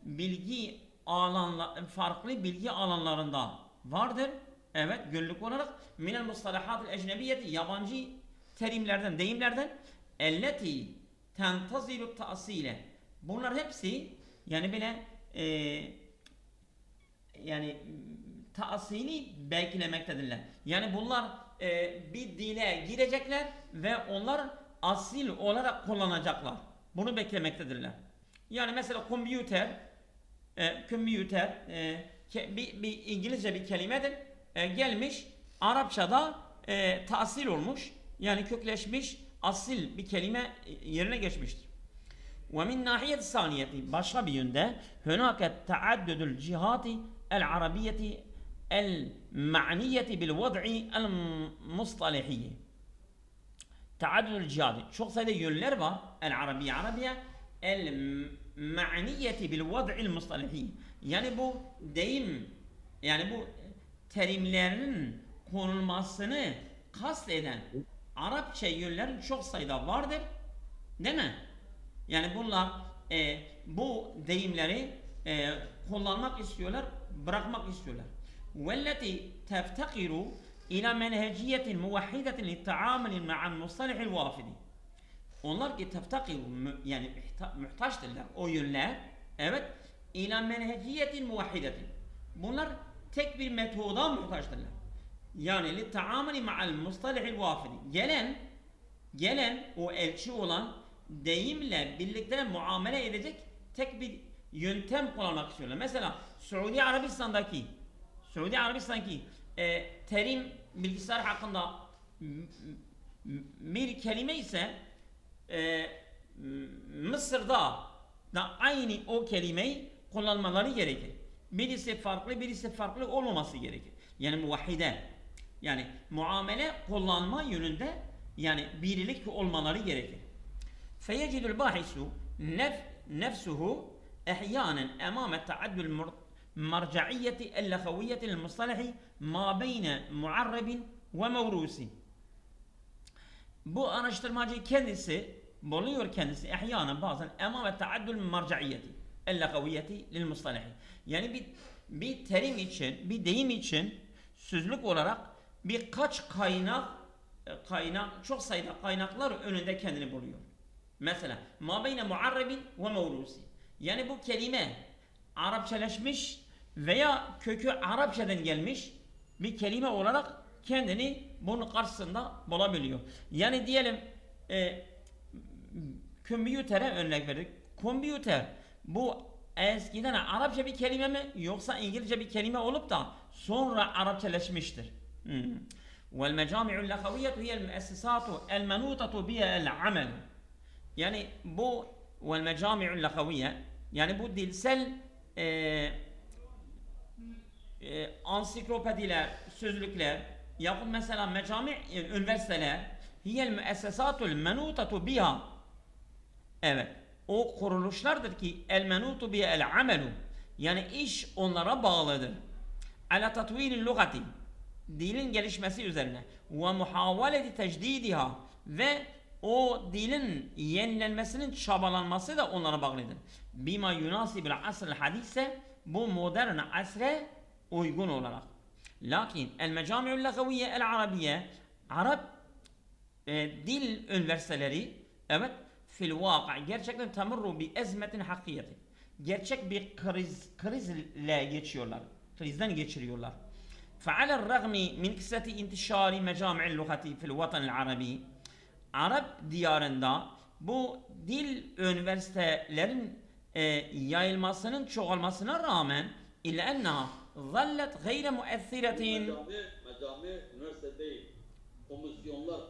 bilgi alanlar farklı bilgi alanlarında vardır. Evet günlük olarak minel mustalahatil ecnebiyeti yabancı terimlerden, deyimlerden elleti tentazilu ta'sile. Bunlar hepsi yani bile yani tasili beklemektedirler. Yani bunlar bir dile girecekler ve onlar asil olarak kullanacaklar. Bunu beklemektedirler. Yani mesela computer bir İngilizce bir kelimedir. Gelmiş Arapçada tasil olmuş. Yani kökleşmiş asil bir kelime yerine geçmiştir. ومن ناحية الثانية başka bir yönde هناك تعدد الجهات العربية المعنية بالوضع المصطلحي. تعدد الجهات çok sayıda yönler var. العربية Arabiye المعنية بالوضع المصطلحي. Yani bu deyim yani bu terimlerin konulmasını kasteden Arapça yönlerin çok sayıda vardır. Değil mi? Yani bunlar bu deyimleri kullanmak istiyorlar, bırakmak istiyorlar. وَالَّتِي تَفْتَقِرُ إِلَى مَنْهَجِيَّةٍ مُوَحِّدَةٍ لِلتَّعَامُلِ مَعَ الْمُصْطَلِحِ الْوَافِدِ. Onlar ki teftakir yani muhtaçtırlar o yönler. Evet. İlâ menheciyetin muvahhidetin. Bunlar tek bir metoda muhtaçtırlar. Yani li taamuli ma'al mustalihil vafidi. Gelen o elçi olan deyimle birlikte muamele edecek tek bir yöntem kullanmak istiyorlar. Mesela Suudi Arabistan'daki terim bilgisayar hakkında bir kelime ise Mısır'da da aynı o kelimeyi kullanmaları gerekir. Birisi farklı olmaması gerekir. Yani muvahhide. Yani muamele kullanma yönünde yani birlik olmaları gerekir. فيجد الباحث نفسه أحيانا أمام تعدد المرجعية اللغوية للمصطلح ما بين معرب وموروث. Bu araştırmacı kendisi احيانا bazen امام التعدد المرجعيه اللغويه للمصطلح. Yani bir terim için, bir deyim için sözlük olarak birkaç kaynak çok sayıda kaynaklar önünde kendini buluyor. Mesela ma beyne muarrabin ve mevrusi. Yani bu kelime Arapçaleşmiş veya kökü Arapçadan gelmiş bir kelime olarak kendini bunun karşısında bulabiliyor. Yani diyelim kompütere örnek verdik. Kompüter bu eskiden Arapça bir kelime mi yoksa İngilizce bir kelime olup da sonra Arapçaleşmiştir. والمجامع اللغوية هي المؤسسات المنوطة بها العمل. Yani bu والمجامع اللغوية yani bu dilsel ansiklopediler, sözlükler yapın mesela mecami üniversiteler hiyel müessesatul menutetu biha. Evet. O kuruluşlardır ki el menutu biha el amelu. Yani iş onlara bağlıdır. Ala tatvilil lugati. Dilin gelişmesi üzerine. Ve muhavaleti tecdidiha. Ve o dilin yenilenmesinin çabalanması da onlara bağlıdır. Bima yunasibil asril hadise. Bu modern asre uygun olarak. Lakin el mecami'ul lagaviye el arabiye Arap dil üniversiteleri evet fil vaka gerçekten temurru bi ezmetin hakikati. Gerçek bir krizle geçiyorlar. Krizden geçiriyorlar. فعلى الرغم من كثرة انتشار مجامع اللغة في الوطن العربي Arap diyarında bu dil üniversitelerin yayılmasının çoğalmasına rağmen illa enna zallet gayre muessiretin. Mecami üniversite değil. Komisyonlar.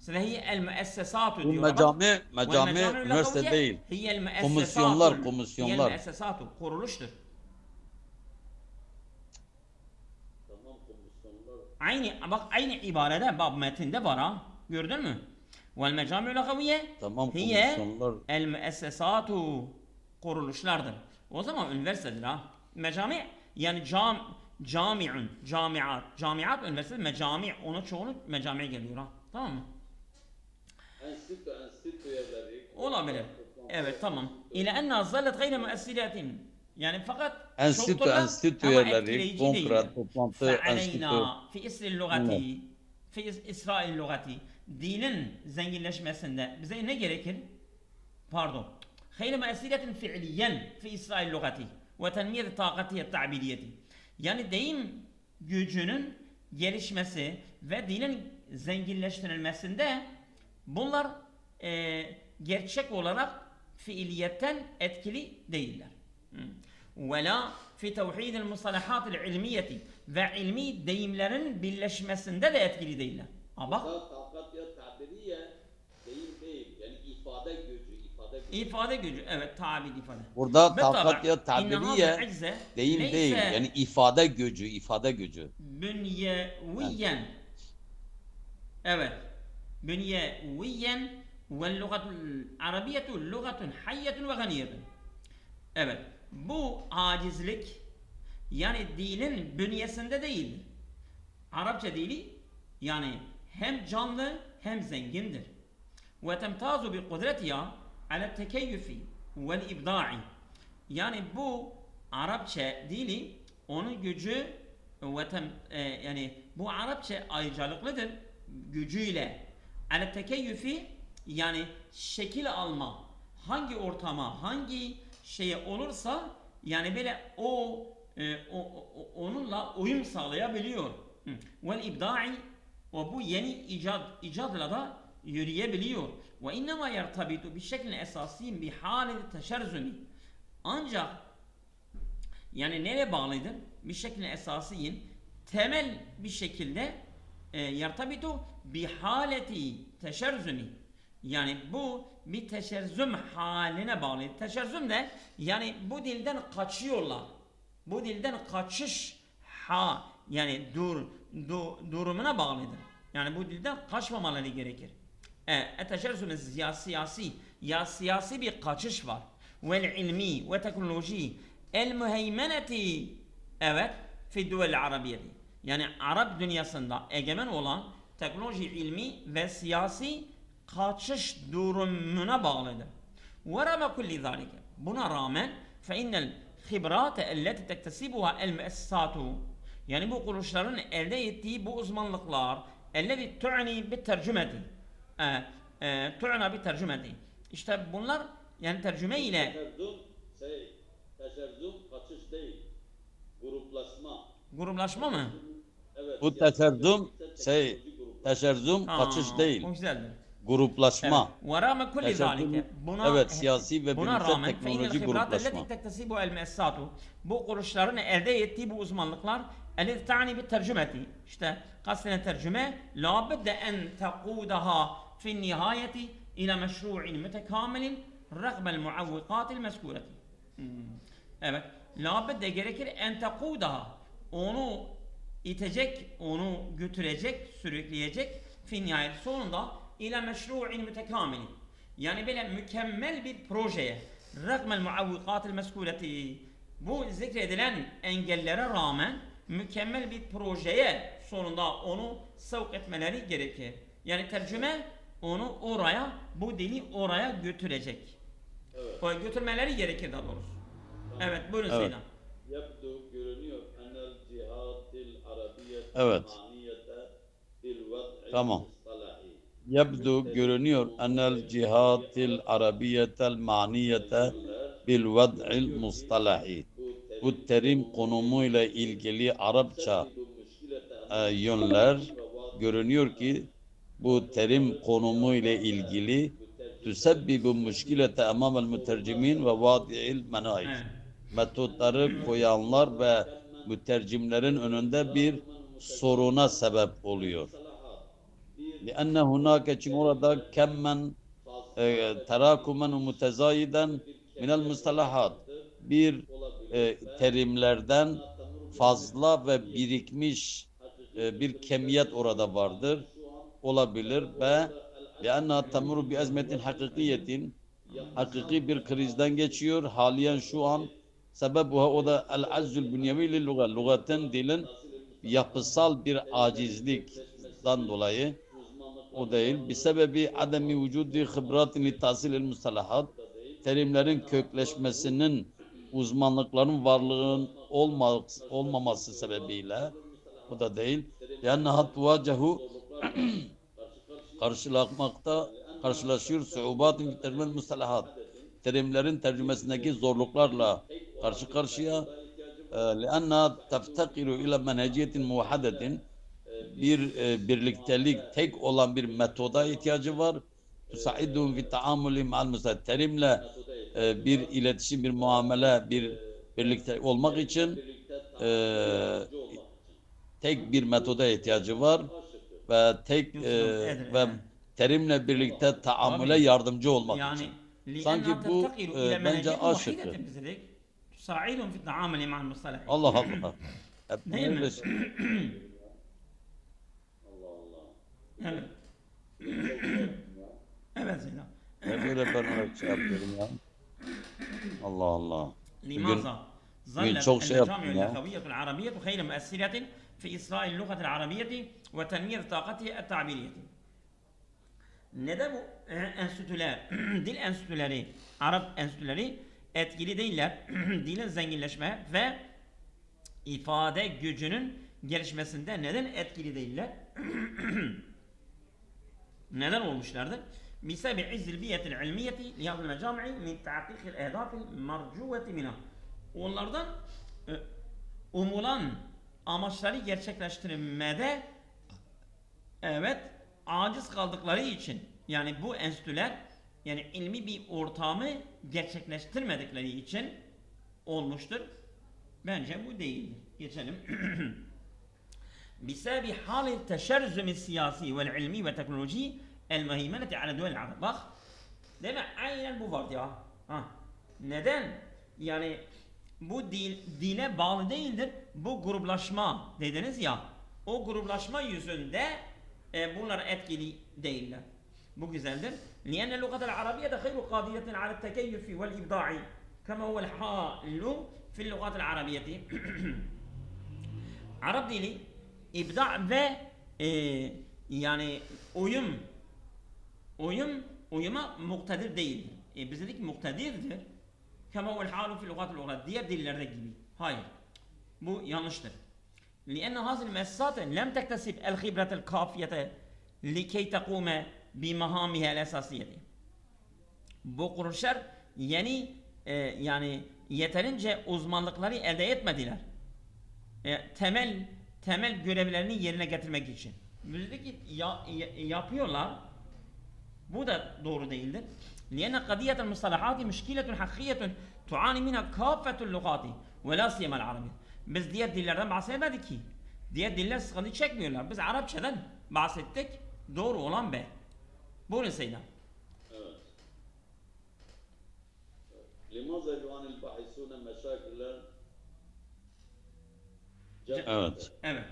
Hiye el müessesatu Bu diyorlar. mecami üniversite değil. Komisyonlar. Hiye el müessesatu kuruluştur. Tamam komisyonlar. Aynı ibarede bab metinde var ha. Gördün mü? Vel mecami'u lagaviye hiye el müessesatu kuruluşlardır. O zaman üniversitedir ha. Mecami yani camiat üniversite mecami onu çoğunu mecami geliyor ha. Tamam mı? Enstitü yerleri. Olabilir. Evet tamam. İle enne zallet gayre müessiratin. Yani fakat Enstitü yerleri, kongre, toplantı, enstitü. Fi isril lugati, fi İsrail lugati. dilin zenginleşmesinde bize ne gerekir? Pardon. Hayli mesiletin fiiliyen fi İsrail lugati ve tenmiyeti takatiye ta'bidiyeti. Yani deyim gücünün gelişmesi ve dilin zenginleştirilmesinde bunlar gerçek olarak fiiliyetten etkili değiller. Ve la fi tevhidil mustalahatil ilmiyeti ve ilmi deyimlerin birleşmesinde de etkili değiller. Ama Takatiye tabiriye deyim değil. Yani ifade gücü. ifade gücü, evet, tabir ifade. Burada بالطبع takat ya إن هذا tabiriye العجز deyim ليس değil. Yani ifade gücü, ifade gücü. بنيويا. Evet. بنيويا واللغة العربية لغة حية وغنية. Evet. Bu acizlik yani dilin bünyesinde değildir. Arapça dili yani hem canlı hem zengindir. Ve temtazu bi kudretiha ala tekeyyüfi vel ibda'i. Yani bu Arapça dili onun gücü ve yani bu Arapça ayrıcalıklıdır gücüyle. Ala tekeyyüfi yani şekil alma, hangi ortama, hangi şeye olursa yani böyle onunla uyum sağlayabiliyor. Vel ibda'i ve bu yeni icadla da yürüyebiliyor. Ve innema yertabitu bir şekilde esasiyin bir halinde teşerzümi. Ancak yani nereye bağlıdır? Bir şekilde esasiyin temel bir şekilde yertabitu bir haleti teşerzümi. Yani bu bir teşerzüm haline bağlı. Teşerzüm de yani bu dilden kaçıyorlar. Bu dilden kaçış yani durumuna bağlıdır. Yani bu dilden kaçmamaları gerekir. Teşerzüm siyasi bir kaçış var. Vel ilmi ve teknoloji el müheymeneti evet fi duvel arabiyeti. Yani Arap dünyasında egemen olan teknoloji, ilmi ve siyasi kaçış durumuna bağlıdır. Ve rağmen kulli zalike. Buna rağmen fe innel khibrate elleti tektesibuha el müessisatu. Yani bu kuruluşların elde ettiği bu uzmanlıklar elleti tu'ni bit tercümeti. Tu'na bit tercümeti. İşte bunlar yani tercüme ile Teşerzüm kaçış değil. gruplaşma mı? Evet. Bu teşerzüm kaçış değil. O güzeldir. Gruplaşma. Ve rağmen kulli zalike. Evet, siyasi ve buna bilimsel rağmen teknoloji gruplaşma. tektesibu el müessisatu. Bu kuruluşların elde ettiği bu uzmanlıklar elleti ta'ni bit tercümeti. İşte kastedilen tercüme la budde en tekudaha fi nihayeti ila meşru'in mütekamilin rağmel muavvikatil mezkureti. Evet. La budde gerekir en tekudaha. Onu itecek, onu götürecek, sürükleyecek fi nihayet sonunda ila meşru'in mütekamilin. Yani böyle mükemmel bir projeye rağmel muavvikatil mezkureti. Bu zikredilen engellere rağmen mükemmel bir projeye sonunda onu sevk etmeleri gerekir. Yani tercüme onu oraya, bu dili oraya götürecek. Evet. O götürmeleri gerekir daha doğrusu. Evet, buyurun evet. Seydan. Yabdu görünüyor enel cihatil arabiyet Evet. maniyete bil vad'i Tamam. mustalahi. Yebdu görünüyor enel cihatil arabiyetel maniyete bil vad'il mustalahi. Bu terim konumuyla ilgili Arapça yönler görünüyor ki bu terim konumuyla ilgili tüsebbibu müşkilete emamel mütercimin ve vadi'il menahij. Metotları koyanlar ve mütercimlerin önünde bir soruna sebep oluyor. لأن هناك çünkü orada kemmen terakumen mutezayiden minel mustalahat bir terimlerden fazla ve birikmiş bir kemiyet orada vardır. Olabilir ve لأنها تمر بأزمة حقيقية hakiki bir krizden geçiyor. Haliyen şu an sebebuha o da el-azzül bünyevi lil-luga. Lugatın dilin yapısal bir acizlikten dolayı o değil. Bir sebebi ademi vücudi hıbratin li tahsilil mustalahat. Terimlerin kökleşmesinin uzmanlıkların varlığının olmaması sebebiyle o da değil. Yani hatvacehu karşılaşıyor suubatun fi tercüme mustalahat. Terimlerin tercümesindeki zorluklarla karşı karşıya. لأنها تفتقر إلى منهجية موحدة bir birliktelik tek olan bir metoda ihtiyacı var. Tusaidun fi taamuli ma'al musahhat. Terimle bir iletişim, bir muamele, bir birlikte olmak için tek bir metoda ihtiyacı var ve ve terimle birlikte taamüle yardımcı olmak يعني için. لأنها Sanki bu تفتقر إلى bence منهجية A وحيدة şıkkı. بذلك تساعدهم في التعامل مع المصطلح. Allah Allah. Hep Değil mi? öyle şey. Evet. Evet Zeynep. Ne böyle ben öyle şey yapıyorum ya. Allah Allah. لماذا bugün ظلت çok şey المجامع yaptım ya. اللغوية العربية خير مؤثرة في إصلاح اللغة العربية وتنمية طاقتها التعبيرية؟ Neden bu enstitüler, dil enstitüleri, Arap enstitüleri etkili değiller? Dilin zenginleşme ve ifade gücünün gelişmesinde neden etkili değiller? neden olmuşlardır? بسبب عز البيئة العلمية لهذا المجامع من تحقيق الأهداف المرجوة منها. Onlardan umulan amaçları gerçekleştirmede evet aciz kaldıkları için, yani bu enstitüler yani ilmi bir ortamı gerçekleştirmedikleri için olmuştur. Bence bu değildir. Geçelim. بسبب حال التشرذم السياسي والعلمي والتكنولوجي المهيمنة على دول العرب. Bak, değil mi? Aynen bu vardı ya. Ha. Neden? Yani bu dine bağlı değildir. Bu gruplaşma dediniz ya. O gruplaşma yüzünde bunlar etkili değiller. Bu güzeldir. لأن اللغة العربية خير قادرة على التكيف والإبداع كما هو الحال في اللغات العربية. Arap dili ibda ve yani uyuma muktedir değildir. Biz dedik muktedirdir. Kema huvel halu fil lugatil uğra. Diğer dillerde gibi. Hayır. Bu yanlıştır. لأن هذه المؤسسات لم تكتسب الخبرة الكافية لكي تقوم بمهامها الأساسية. Bu kuruluşlar yani yeterince uzmanlıkları elde etmediler. Temel görevlerini yerine getirmek için. Müzdeki yapıyorlar. Bu da doğru değildir. لأن قضية المصطلحات مشكلة حقيقية تعاني منها كافة اللغات ولا سيما العربية. Biz diğer dillerden bahsetmedik ki. Diğer diller sıkıntı çekmiyorlar. Biz Arapçadan bahsettik. Doğru olan be. Buyurun Seyyidem. Evet. لماذا يعاني الباحثون مشاكل Evet. Evet.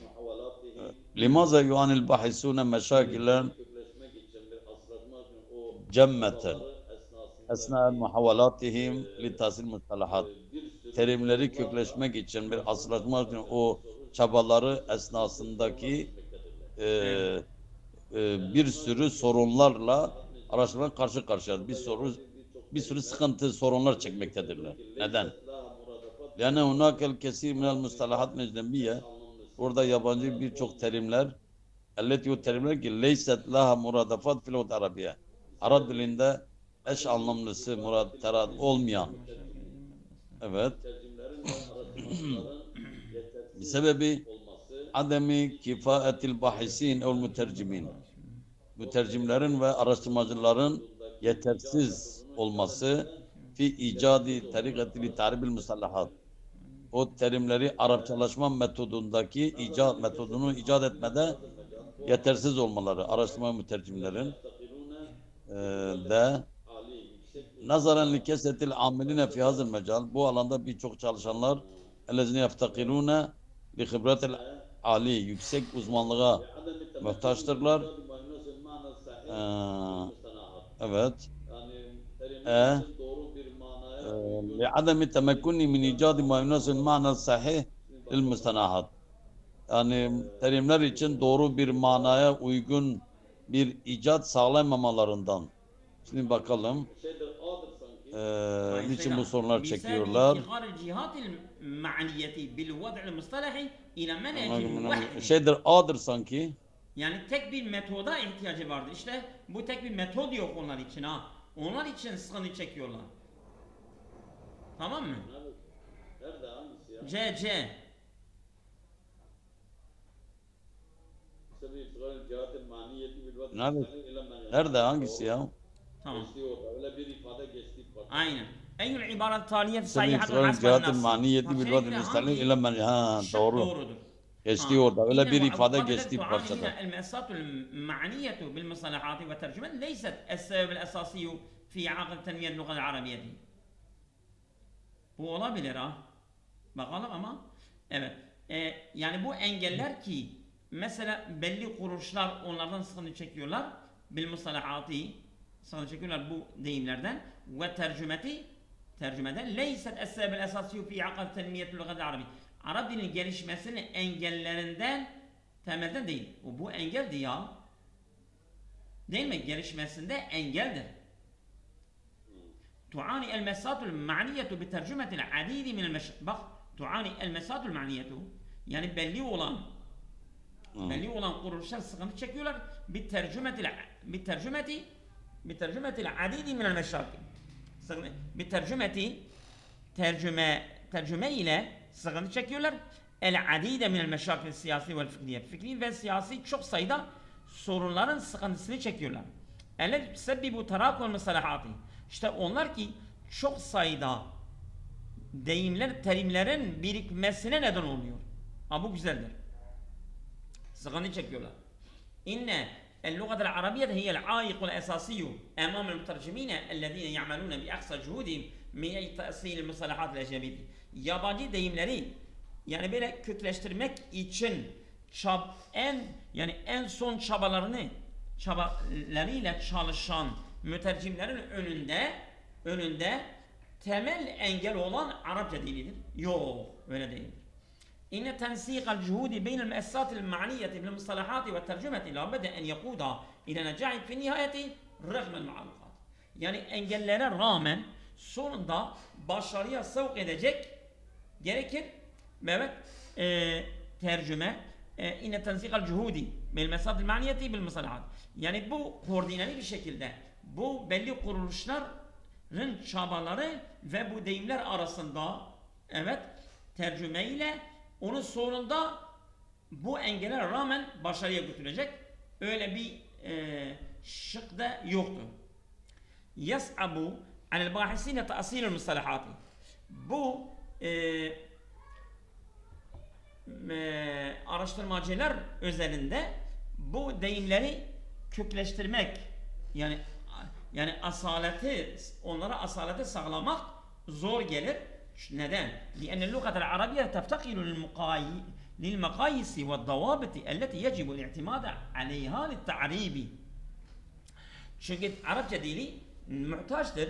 محاولاتهم لماذا يعاني الباحثون مشاكلا kökleşmek için bir asırlatmak için o cemmeten esnasında esna muhavalatihim li tahsil mustalahat. bir sürü Terimleri kökleşmek için bir asırlatmak için o çabaları esnasındaki bir sürü sorunlarla araştırmalar karşı karşıya bir sürü sıkıntı sorunlar çekmektedirler. Neden? Yani hunakel kesir minel mustalahat mecnebiye, orada yabancı birçok terimler elleti terimler ki leyset laha muradafat fil arabiye. Arap dilinde eş anlamlısı terat olmayan. Evet. Bir sebebi ademi kifaetil bahisin el mütercimin. Mütercimlerin ve araştırmacıların yetersiz olması fi icadi tarikati taribil musallahat. O terimleri Arapçalaşma metodundaki metodunu icat etmede yetersiz olmaları araştırma mütercimlerin de nazaran li kesetil amiline fi hazır mecal, bu alanda birçok çalışanlar ellezine yeftakirune li hibratil ali, yüksek uzmanlığa muhtaçtırlar. Evet. لعدم التمكن من إيجاد ما يناسب المعنى الصحيح للمصطلحات. Yani terimler için doğru bir manaya uygun bir icat sağlayamamalarından. Şimdi bakalım. Niçin bu sorunlar çekiyorlar? Şeydir A'dır sanki. Yani tek bir metoda ihtiyacı vardı. İşte bu tek bir metod yok onlar için ha. Onlar için sıkıntı çekiyorlar. Tamam mı? Nerede hangisi ya? C. Sırrı işgal cihat-ı maniyeti bil vakti Nerede? sani ile men Nerede hangisi ya? Tamam. Geçti orada. Öyle bir ifade geçti. Aynen. Eyyül ibaret taliyeti Senin sayyihatun İsrail hasben cihat-ı nas. maniyeti bil Parçaya vadil göre müstelin hangi ile men. Ha şık doğru. doğrudur? Geçti orada. Öyle bir ifade إن geçti معادلة parçada. تعاني المأساة المعنية بالمصطلحات والترجمة ليست السبب الأساسي في عقد تنمية اللغة العربية. Bu olabilir ha. Bakalım ama. Evet. Yani bu engeller ki mesela belli kuruluşlar onlardan sıkıntı çekiyorlar. Bil mustalahati sıkıntı çekiyorlar bu deyimlerden ve tercümeden leyset es-sebeb el-esasî fi akd tenmiyet lugat arabi. Arap dilinin gelişmesinin engellerinden temelden değil. Bu engeldi ya. Değil mi? Gelişmesinde engeldir. تعاني المسات المعنية بترجمة العديد من bak تعاني المسات المعنية yani belli olan kuruluşlar sıkıntı çekiyorlar بترجمة العديد من المشاكل tercüme ile sıkıntı çekiyorlar العديد من المشاكل السياسية والفكرية fikri ve siyasi çok sayıda sorunların sıkıntısını çekiyorlar. التي تسبب تراكم المصطلحات İşte onlar ki çok sayıda deyimler, terimlerin birikmesine neden oluyor. Ama bu güzeldir. Sıkıntı çekiyorlar. İnne اللغة العربية هي العائق الأساسي أمام المترجمين الذين يعملون بأقصى جهودهم من تأصيل المصطلحات الأجنبية. Yabancı deyimleri yani böyle kökleştirmek için en son çabalarıyla çalışan mütercimlerin önünde temel engel olan Arapça dilidir. Yok, öyle değil. İnne tensiqal cuhudi beynel müessatil ma'niyeti bil mustalahati ve tercümeti la bede en yakuda ile necahin fi nihayeti rağmen ma'alukat. Yani engellere rağmen sonunda başarıya sevk edecek gerekir. Evet, tercüme inne tensiqal cuhudi beynel müessatil ma'niyeti bil mustalahat. Yani bu koordineli bir şekilde bu belli kuruluşların çabaları ve bu deyimler arasında evet tercüme ile onun sonunda bu engellere rağmen başarıya götürecek öyle bir şık da yoktu. Yas'abu alel bahisine ta'silul mustalahati. Bu araştırmacılar özelinde bu deyimleri kökleştirmek yani onlara asaleti sağlamak zor gelir. Neden? لأن اللغة العربية تفتقر للمقاييس والضوابط التي يجب الاعتماد عليها للتعريب. Çünkü Arapça dili muhtaçtır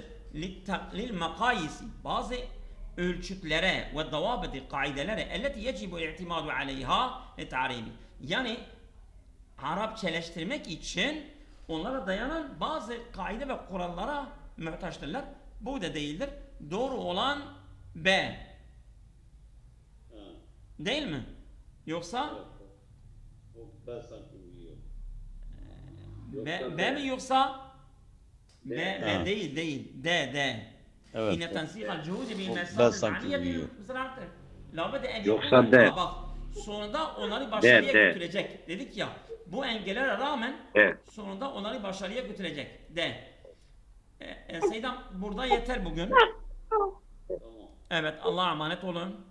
للمقاييس bazı ölçütlere ve davabiti kaidelere التي يجب الاعتماد عليها للتعريب. Yani Arapçeleştirmek için onlara dayanan bazı kaide ve kurallara muhtaçtırlar. Bu da değildir. Doğru olan B. Değil mi? Yoksa O B sanki uyuyor. B mi yoksa B değil. D. Evet. İnne tensiqal cuhudi bil B mesafel sanki maniyeti uyuyor. mısrahtır. Labede en Yoksa yakun. D. Bak sonunda onları başarıya D. götürecek. Dedik ya bu engellere rağmen Evet. sonunda onları başarıya götürecek. D. Seydam burada yeter bugün. Tamam. Evet Allah'a emanet olun.